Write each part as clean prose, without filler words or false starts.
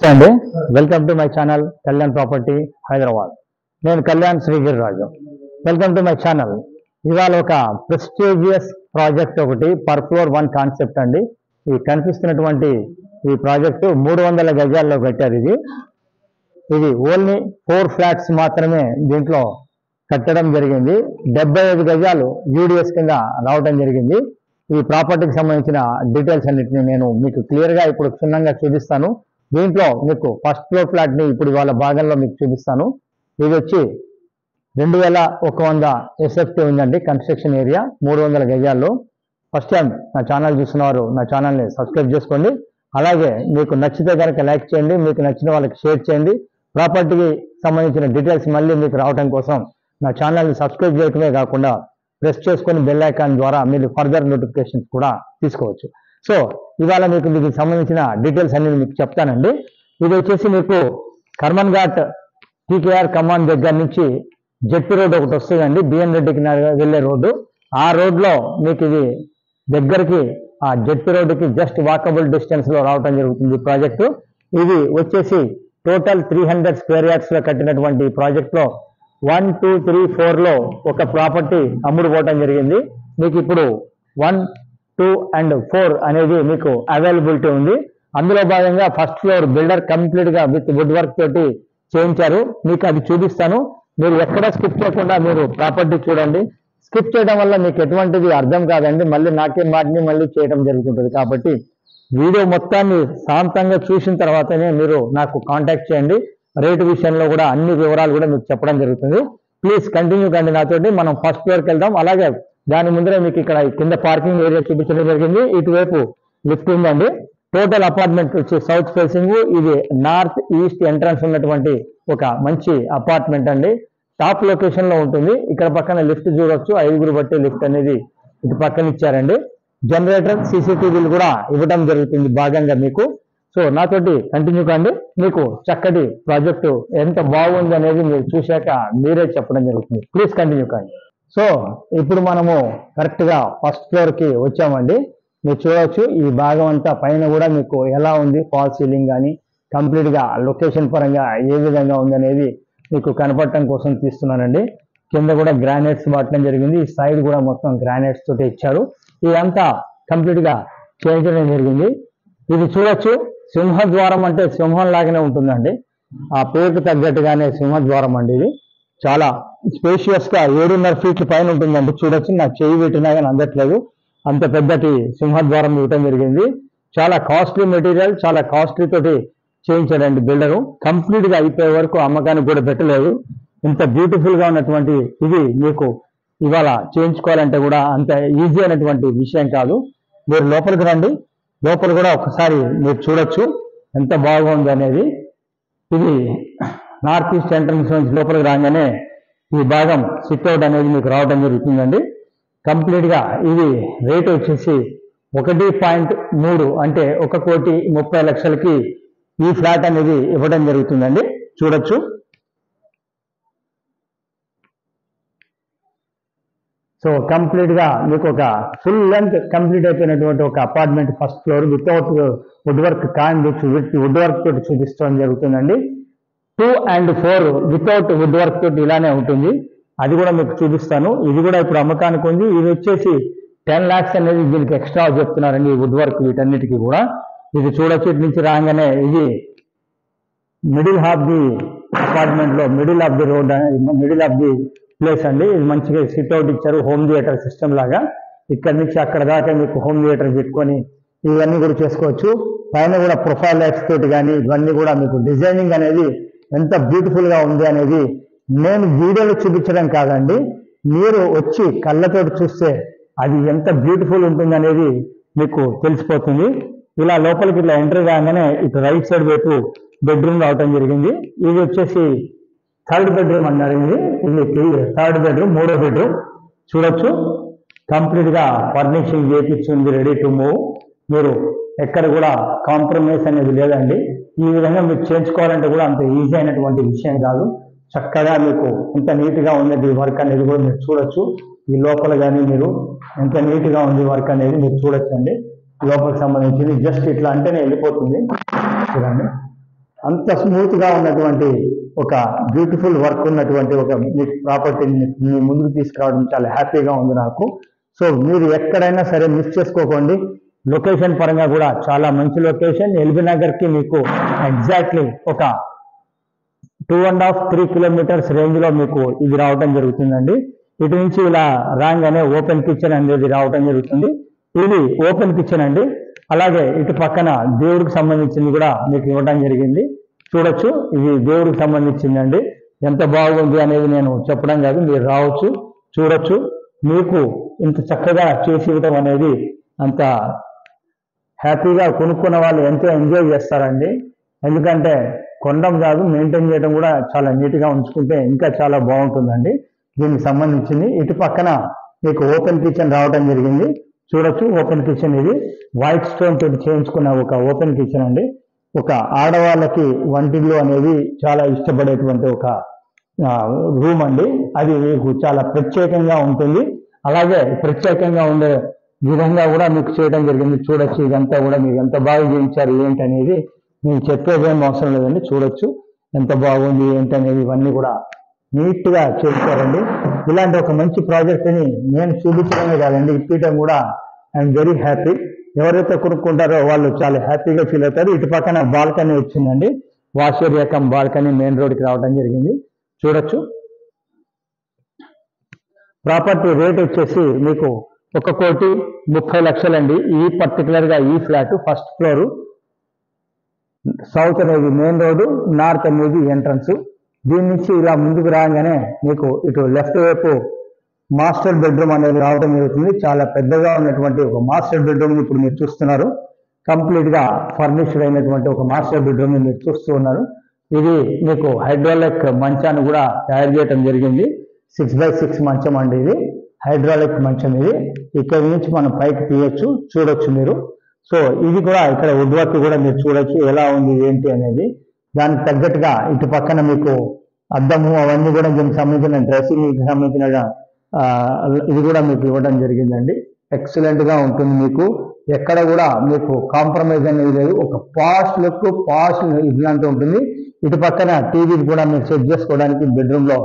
అండి welcome to my channel Kalyan property Hyderabad. నేను Kalyan Srigiriraju. Welcome to my channel. ఇవాళ ఒక ప్రెస్టీజియస్ ప్రాజెక్ట్ ఒకటి పర్ ఫ్లోర్ 1 కాన్సెప్ట్ అండి. ఈ కనిపిస్తున్నటువంటి ఈ ప్రాజెక్టు 300 గజాల్లో పెట్టారు. ఇది ఓన్లీ 4 ఫ్లాట్స్ మాత్రమే దీంట్లో కట్టడం జరిగింది. 75 గజాలు యూడిఎస్ కింద రావడం జరిగింది. ఈ ప్రాపర్టీకి సంబంధించిన డీటెయిల్స్ అన్నిటిని నేను మీకు క్లియర్గా ఇప్పుడు క్షుణ్ణంగా చూపిస్తాను. దీంట్లో మీకు ఫస్ట్ ఫ్లోర్ ఫ్లాట్ని ఇప్పుడు ఇవాళ భాగంలో మీకు చూపిస్తాను. ఇది వచ్చి 2100 ఎస్ఎఫ్టీ ఉందండి. కన్స్ట్రక్షన్ ఏరియా 300 గజాల్లో. ఫస్ట్ టైం నా ఛానల్ చూస్తున్నవారు నా ఛానల్ని సబ్స్క్రైబ్ చేసుకోండి. అలాగే మీకు నచ్చితే కనుక లైక్ చేయండి, మీకు నచ్చిన వాళ్ళకి షేర్ చేయండి. ప్రాపర్టీకి సంబంధించిన డీటెయిల్స్ మళ్ళీ మీకు రావడం కోసం నా ఛానల్ని సబ్స్క్రైబ్ చేయడమే కాకుండా ప్రెస్ చేసుకొని బెల్ ఐకాన్ ద్వారా మీరు ఫర్దర్ నోటిఫికేషన్స్ కూడా తీసుకోవచ్చు. సో ఇవాళ మీకు దీనికి సంబంధించిన డీటెయిల్స్ అన్ని మీకు చెప్తానండి. ఇది వచ్చేసి మీకు కర్మన్ ఘాట్ టీకేఆర్ కమాన్ దగ్గర నుంచి జెట్టి రోడ్ ఒకటి వస్తుందండి, బిఎన్ రెడ్డికి వెళ్ళే రోడ్డు. ఆ రోడ్లో మీకు ఇది దగ్గరికి ఆ జెట్టి రోడ్డుకి జస్ట్ వాకబుల్ డిస్టెన్స్లో రావడం జరుగుతుంది ప్రాజెక్టు. ఇది వచ్చేసి టోటల్ 300 స్క్వేర్ యార్డ్స్లో కట్టినటువంటి ప్రాజెక్ట్లో 1, 2, 3, 4లో ఒక ప్రాపర్టీ అమ్ముడు పోవటం జరిగింది. మీకు ఇప్పుడు 1, 2 and 4 అనేది మీకు అవైలబిలిటీ ఉంది. అందులో భాగంగా ఫస్ట్ ఫ్లోర్ బిల్డర్ కంప్లీట్గా విత్ వుడ్ వర్క్ తోటి చేయించారు. మీకు అది చూపిస్తాను. మీరు ఎక్కడ స్కిప్ చేయకుండా మీరు ప్రాపర్టీ చూడండి. స్కిప్ చేయడం వల్ల మీకు ఎటువంటిది అర్థం కాదండి. మళ్ళీ నాకే మాటని మళ్ళీ చేయడం జరుగుతుంటుంది. కాబట్టి వీడియో మొత్తాన్ని శాంతంగా చూసిన తర్వాతనే మీరు నాకు కాంటాక్ట్ చేయండి. రేటు విషయంలో కూడా అన్ని వివరాలు కూడా మీకు చెప్పడం జరుగుతుంది. ప్లీజ్ కంటిన్యూ కండి నాతోటి. మనం ఫస్ట్ ఫ్లోర్కి వెళ్దాం. అలాగే దాని ముందరే మీకు ఇక్కడ కింద పార్కింగ్ ఏరియా చూపించడం జరిగింది. ఇటువైపు లిఫ్ట్ ఉందండి. టోటల్ అపార్ట్మెంట్ వచ్చి సౌత్ ఫేసింగ్. ఇది నార్త్ ఈస్ట్ ఎంట్రన్స్ ఉన్నటువంటి ఒక మంచి అపార్ట్మెంట్ అండి. టాప్ లొకేషన్ లో ఉంటుంది. ఇక్కడ పక్కన లిఫ్ట్ చూడొచ్చు. 5 బట్టి లిఫ్ట్ అనేది ఇటు పక్కన ఇచ్చారండి. జనరేటర్ సీసీటీవీలు కూడా ఇవ్వడం జరుగుతుంది భాగంగా మీకు. సో నాతోటి కంటిన్యూ కండి. మీకు చక్కటి ప్రాజెక్టు ఎంత బాగుంది అనేది మీరు చూశాక మీరే చెప్పడం జరుగుతుంది. ప్లీజ్ కంటిన్యూ కండి. సో ఇప్పుడు మనము కరెక్ట్గా ఫస్ట్ ఫ్లోర్కి వచ్చామండి. మీరు చూడవచ్చు ఈ భాగం అంతా పైన కూడా మీకు ఎలా ఉంది, ఫాల్ సీలింగ్ కానీ కంప్లీట్గా లొకేషన్ పరంగా ఏ విధంగా ఉందనేది మీకు కనపడటం కోసం తీస్తున్నానండి. కింద కూడా గ్రానైట్స్ వాడటం జరిగింది. ఈ సైడ్ కూడా మొత్తం గ్రానైట్స్ తోటి ఇచ్చారు. ఇదంతా కంప్లీట్గా చేయించడం జరిగింది. ఇది చూడొచ్చు. సింహద్వారం అంటే సింహం లాగానే ఉంటుందండి. ఆ పేరుకు తగ్గట్టుగానే సింహద్వారం అండి. ఇది చాలా స్పేషియస్ గా 7.5 ఫీట్ల పైన ఉంటుందండి. చూడొచ్చు. నాకు చెయ్యి పెట్టినా కానీ అందట్లేదు. అంత పెద్దటి సింహద్వారం ఇవ్వటం జరిగింది. చాలా కాస్ట్లీ మెటీరియల్, చాలా కాస్ట్లీ తోటి చేయించాడండి బిల్డరు. కంప్లీట్ గా అయిపోయే వరకు అమ్మకానికి కూడా పెట్టలేదు. ఇంత బ్యూటిఫుల్ గా ఉన్నటువంటి ఇది మీకు ఇవాళ చేయించుకోవాలంటే కూడా అంత ఈజీ అయినటువంటి విషయం కాదు. మీరు లోపలికి రండి. లోపల కూడా ఒకసారి మీరు చూడొచ్చు ఎంత బాగుంది అనేది. ఇది నార్త్ ఈస్ట్ ఎంట్రన్స్ నుంచి లోపలికి రాగానే ఈ భాగం సిట్అవుట్ అనేది మీకు రావడం జరుగుతుందండి. కంప్లీట్గా ఇది రేట్ వచ్చేసి 1.3 అంటే 1,30,00,000కి ఈ ఫ్లాట్ అనేది ఇవ్వడం జరుగుతుందండి. చూడొచ్చు. సో కంప్లీట్గా మీకు ఒక ఫుల్ లెంత్ కంప్లీట్ అయిపోయినటువంటి ఒక apartment first floor without wood work కాండి వుడ్ వర్క్ తోటి చూపించడం జరుగుతుందండి. 2 and 4 వితౌట్ వుడ్ వర్క్ తోటి ఇలానే ఉంటుంది. అది కూడా మీకు చూపిస్తాను. ఇది కూడా ఇప్పుడు అమ్మకానికి ఉంది. ఇది వచ్చేసి 10 lakhs అనేది దీనికి ఎక్స్ట్రా చెప్తున్నారండి ఈ వుడ్ వర్క్ వీటన్నిటికీ కూడా. ఇది చూడొచ్చు. ఇటు నుంచి రాగానే ఇది మిడిల్ ఆఫ్ ది అపార్ట్మెంట్ లో middle of the road, middle of the place అండి. ఇది మంచిగా సిట్అవుట్ ఇచ్చారు. హోమ్ థియేటర్ సిస్టమ్ లాగా. ఇక్కడ నుంచి అక్కడ దాకా మీకు హోమ్ థియేటర్ పెట్టుకొని ఇవన్నీ కూడా చేసుకోవచ్చు. పైన కూడా ప్రొఫైల్ లైట్స్ తోటి కానీ ఇవన్నీ కూడా మీకు డిజైనింగ్ అనేది ఎంత బ్యూటిఫుల్ గా ఉంది అనేది నేను వీడియోలో చూపించడం కాదండి, మీరు వచ్చి కళ్ళతోటి చూస్తే అది ఎంత బ్యూటిఫుల్ ఉంటుంది అనేది మీకు తెలిసిపోతుంది. ఇలా లోపలికి ఇట్లా ఎంట్రీ కాగానే ఇటు రైట్ సైడ్ వైపు బెడ్రూమ్ రావటం జరిగింది. ఇది వచ్చేసి 3rd బెడ్రూమ్ అన్నారు. ఇది 3rd బెడ్రూమ్, 3వ బెడ్రూమ్. చూడొచ్చు. కంప్లీట్ గా ఫర్నిషింగ్ చేయించింది, రెడీ టు మూవ్. మీరు ఎక్కడ కూడా కాంప్రమైజ్ అనేది లేదండి. ఈ విధంగా మీకు చేయించుకోవాలంటే కూడా అంత ఈజీ అయినటువంటి విషయం కాదు. చక్కగా మీకు ఎంత నీట్గా ఉన్నది వర్క్ అనేది కూడా మీరు చూడొచ్చు. ఈ లోపల కానీ మీరు ఎంత నీట్గా ఉంది వర్క్ అనేది మీరు చూడొచ్చండి. లోపలికి సంబంధించింది జస్ట్ ఇట్లా అంటేనే వెళ్ళిపోతుంది. చూడండి. అంత స్మూత్గా ఉన్నటువంటి ఒక బ్యూటిఫుల్ వర్క్ ఉన్నటువంటి ఒక ప్రాపర్టీని మీ ముందుకు తీసుకురావడం చాలా హ్యాపీగా ఉంది నాకు. సో మీరు ఎక్కడైనా సరే మిస్ చేసుకోకండి. లొకేషన్ పరంగా కూడా చాలా మంచి లొకేషన్. ఎల్బీ నగర్కి మీకు ఎగ్జాక్ట్లీ ఒక 2.5-3 కిలోమీటర్స్ రేంజ్లో మీకు ఇది రావడం జరుగుతుందండి. ఇటు నుంచి ఇలా రాగానే ఓపెన్ కిచెన్ అనేది రావడం జరుగుతుంది. ఇది ఓపెన్ కిచెన్ అండి. అలాగే ఇటు పక్కన దేవుడికి సంబంధించింది కూడా మీకు ఇవ్వడం జరిగింది. చూడొచ్చు, ఇది దేవుడికి సంబంధించిందండి. ఎంత బాగుంది అనేది నేను చెప్పడం కాదు, మీరు రావచ్చు చూడొచ్చు. మీకు ఇంత చక్కగా చేసి ఇవ్వడం అనేది అంత హ్యాపీగా కొనుక్కున్న వాళ్ళు ఎంతో ఎంజాయ్ చేస్తారండి. ఎందుకంటే కొనడం కాదు, మెయింటైన్ చేయడం కూడా చాలా నీట్గా ఉంచుకుంటే ఇంకా చాలా బాగుంటుందండి. దీనికి సంబంధించింది ఇటు పక్కన మీకు ఓపెన్ కిచెన్ రావడం జరిగింది. చూడొచ్చు, ఓపెన్ కిచెన్ ఇది వైట్ స్టోన్ తోటి చేయించుకున్న ఒక ఓపెన్ కిచెన్ అండి. ఒక ఆడవాళ్ళకి వంటిల్లు అనేది చాలా ఇష్టపడేటువంటి ఒక రూమ్ అండి. అది మీకు చాలా ప్రత్యేకంగా ఉంటుంది. అలాగే ప్రత్యేకంగా ఉండే విధంగా కూడా మీకు చేయడం జరిగింది. చూడొచ్చు, ఇదంతా కూడా మీకు ఎంత బాగా చేయించారు ఏంటి అనేది మీకు చెప్పేదేం అవసరం లేదండి. చూడొచ్చు ఎంత బాగుంది ఏంటి అనేది, ఇవన్నీ కూడా నీట్గా చేస్తారండి. ఇలాంటి ఒక మంచి ప్రాజెక్ట్ని నేను చూపించడమే కాదండి, ఇప్పటం కూడా ఐఎమ్ వెరీ హ్యాపీ. ఎవరైతే కొనుక్కుంటారో వాళ్ళు చాలా హ్యాపీగా ఫీల్ అవుతారు. ఇటు పక్కన బాల్కనీ వచ్చిందండి. Wash area come balcony main రోడ్కి రావడం జరిగింది. చూడొచ్చు, ప్రాపర్టీ రేట్ వచ్చేసి మీకు 1,30,00,000 అండి. ఈ పర్టికులర్గా ఈ ఫ్లాట్ ఫస్ట్ ఫ్లోరు, సౌత్ అనేది మెయిన్ రోడ్డు, నార్త్ అనేది ఎంట్రన్స్. దీని నుంచి ఇలా ముందుకు రాగానే మీకు ఇటు లెఫ్ట్ వైపు మాస్టర్ బెడ్రూమ్ అనేది రావడం జరుగుతుంది. చాలా పెద్దగా ఉన్నటువంటి ఒక మాస్టర్ బెడ్రూమ్ ఇప్పుడు మీరు చూస్తున్నారు. కంప్లీట్గా ఫర్నిష్డ్ అయినటువంటి ఒక మాస్టర్ బెడ్రూమ్ మీరు చూస్తూ ఉన్నారు. ఇది మీకు హైడ్రాలిక్ మంచాన్ని కూడా తయారు చేయడం జరిగింది. 6x6 మంచం అండి. ఇది హైడ్రాలిక్ మంచం. ఇది ఇక్కడి నుంచి మనం పైకి తీయచ్చు, చూడొచ్చు మీరు. సో ఇది కూడా ఇక్కడ వుడ్ వర్క్ కూడా మీరు చూడొచ్చు ఎలా ఉంది ఏంటి అనేది. దానికి తగ్గట్టుగా ఇటు పక్కన మీకు అద్దము అవన్నీ కూడా దీనికి సంబంధించిన డ్రెస్సింగ్ సంబంధించిన ఇది కూడా మీకు ఇవ్వడం జరిగిందండి. ఎక్సలెంట్గా ఉంటుంది. మీకు ఎక్కడ కూడా మీకు కాంప్రమైజ్ అనేది లేదు. ఒక పాష్ లుక్, పాష్ ఇట్లాంటి ఉంటుంది. ఇటు పక్కన టీవీ కూడా మీరు సెట్ చేసుకోవడానికి బెడ్రూమ్లో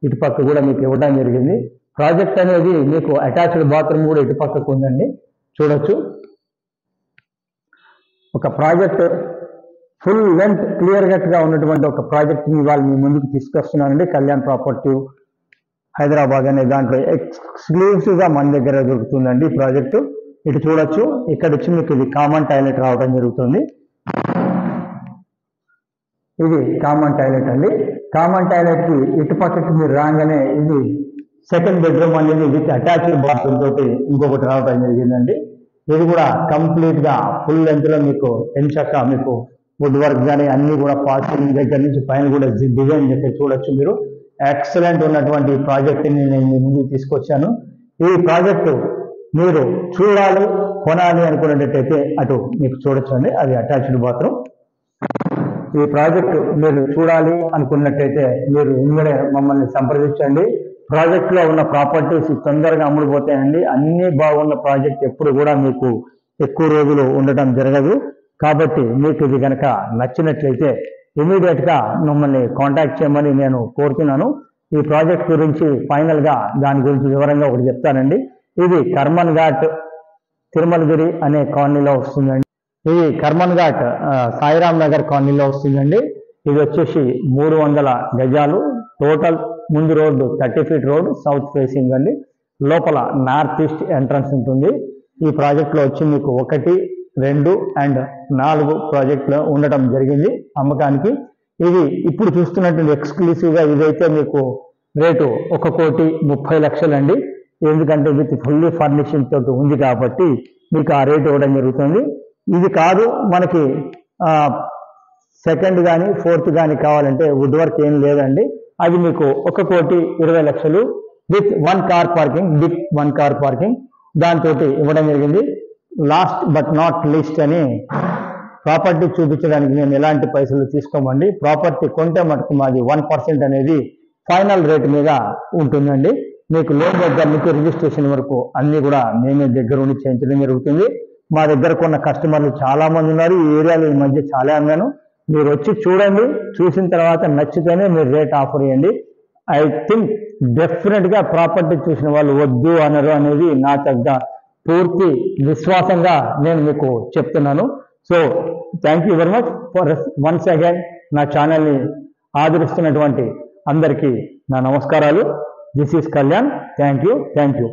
ఇటు పక్క కూడా మీకు ఇవ్వడం జరిగింది. ప్రాజెక్ట్ అనేది మీకు అటాచ్డ్ బాత్రూమ్ కూడా ఇటు పక్కకు ఉందండి. చూడొచ్చు, ఒక ప్రాజెక్ట్ ఫుల్ లెంత్ క్లియర్ కట్గా ఉన్నటువంటి ఒక ప్రాజెక్ట్ని ఇవాళ మీ ముందుకు తీసుకొస్తున్నానండి. కళ్యాణ్ ప్రాపర్టీ హైదరాబాద్ అనే దాంట్లో ఎక్స్క్లూసివ్గా మన దగ్గర దొరుకుతుందండి ఈ ప్రాజెక్టు. ఇటు చూడొచ్చు, ఇక్కడ వచ్చి మీకు ఇది కామన్ టాయిలెట్ రావడం జరుగుతుంది. ఇది కామన్ టాయిలెట్ అండి. కామన్ టాయిలెట్కి ఇటు పక్కకి మీరు రాగానే ఇది సెకండ్ బెడ్రూమ్ అనేది విత్ అటాచ్డ్ బాత్రూమ్ తోటి ఇంకొకటి రావడం జరిగిందండి. ఇది కూడా కంప్లీట్గా ఫుల్ లెంత్లో మీకు ఎంచక్క మీకు వుడ్ వర్క్ కానీ అన్నీ కూడా పార్కింగ్ దగ్గర నుంచి పైన కూడా డిజైన్ చెప్పి చూడొచ్చు మీరు. ఎక్సలెంట్ ఉన్నటువంటి ప్రాజెక్ట్ని నేను మీ ముందుకు తీసుకొచ్చాను. ఈ ప్రాజెక్టు మీరు చూడాలి, కొనాలి అనుకునేటట్టయితే అటు మీకు చూడొచ్చండి, అది అటాచ్డ్ బాత్రూమ్. ఈ ప్రాజెక్టు మీరు చూడాలి అనుకున్నట్టయితే మీరు ఇమ్మీడియట్ మమ్మల్ని సంప్రదించండి. ప్రాజెక్ట్లో ఉన్న ప్రాపర్టీస్ తొందరగా అమ్ముడుపోతాయండి. అన్ని బాగున్న ప్రాజెక్ట్ ఎప్పుడు కూడా మీకు ఎక్కువ రోజులు ఉండటం జరగదు. కాబట్టి మీకు ఇది కనుక నచ్చినట్లయితే ఇమీడియట్గా మమ్మల్ని కాంటాక్ట్ చేయమని నేను కోరుతున్నాను. ఈ ప్రాజెక్ట్ గురించి ఫైనల్గా దాని గురించి వివరంగా ఒకటి చెప్తానండి. ఇది కర్మన్ ఘాట్ తిరుమలగిరి అనే కాలనీలో వస్తుందండి. ఇది కర్మన్ ఘాట్ సాయిరామ్ నగర్ కాలనీలో వస్తుందండి. ఇది వచ్చేసి 300 గజాలు టోటల్. ముందు road 30 feet road south facing అండి. లోపల నార్త్ ఈస్ట్ ఎంట్రన్స్ ఉంటుంది. ఈ ప్రాజెక్ట్లో వచ్చి మీకు 1, 2 అండ్ 4 ప్రాజెక్టులు ఉండటం జరిగింది అమ్మకానికి. ఇది ఇప్పుడు చూస్తున్నటువంటి ఎక్స్క్లూసివ్గా ఇదైతే మీకు రేటు 1,30,00,000 అండి. ఎందుకంటే విత్ ఫుల్లీ ఫర్నిషింగ్ తోటి ఉంది కాబట్టి మీకు ఆ రేటు ఇవ్వడం జరుగుతుంది. ఇది కాదు మనకి సెకండ్ కానీ ఫోర్త్ కానీ కావాలంటే వుడ్ వర్క్ ఏం లేదండి. అది మీకు 1,20,00,000 with 1 car parking, with 1 car parking దాంతో ఇవ్వడం జరిగింది. లాస్ట్ బట్ నాట్ లీస్ట్ అని ప్రాపర్టీ చూపించడానికి మేము ఎలాంటి పైసలు తీసుకోమండి. ప్రాపర్టీ కొంటే మటుకు మాది 1% అనేది ఫైనల్ రేట్ మీద ఉంటుందండి. మీకు లోన్ దగ్గర నుంచి రిజిస్ట్రేషన్ వరకు అన్నీ కూడా మేమే దగ్గర ఉండి చేయించడం జరుగుతుంది. మా దగ్గర కొన్న కస్టమర్లు చాలా మంది ఉన్నారు. ఈ ఏరియాలో ఈ మధ్య చాలా అమ్మాను. మీరు వచ్చి చూడండి, చూసిన తర్వాత నచ్చితేనే మీరు రేట్ ఆఫర్ చేయండి. ఐ థింక్ డెఫినెట్గా ప్రాపర్టీ చూసిన వాళ్ళు వద్దు అనరు అనేది నా తగ్గ పూర్తి విశ్వాసంగా నేను మీకు చెప్తున్నాను. So thank you very much for once again నా ఛానల్ని ఆదరిస్తున్నటువంటి అందరికీ నా నమస్కారాలు. This is Kalyan. Thank you.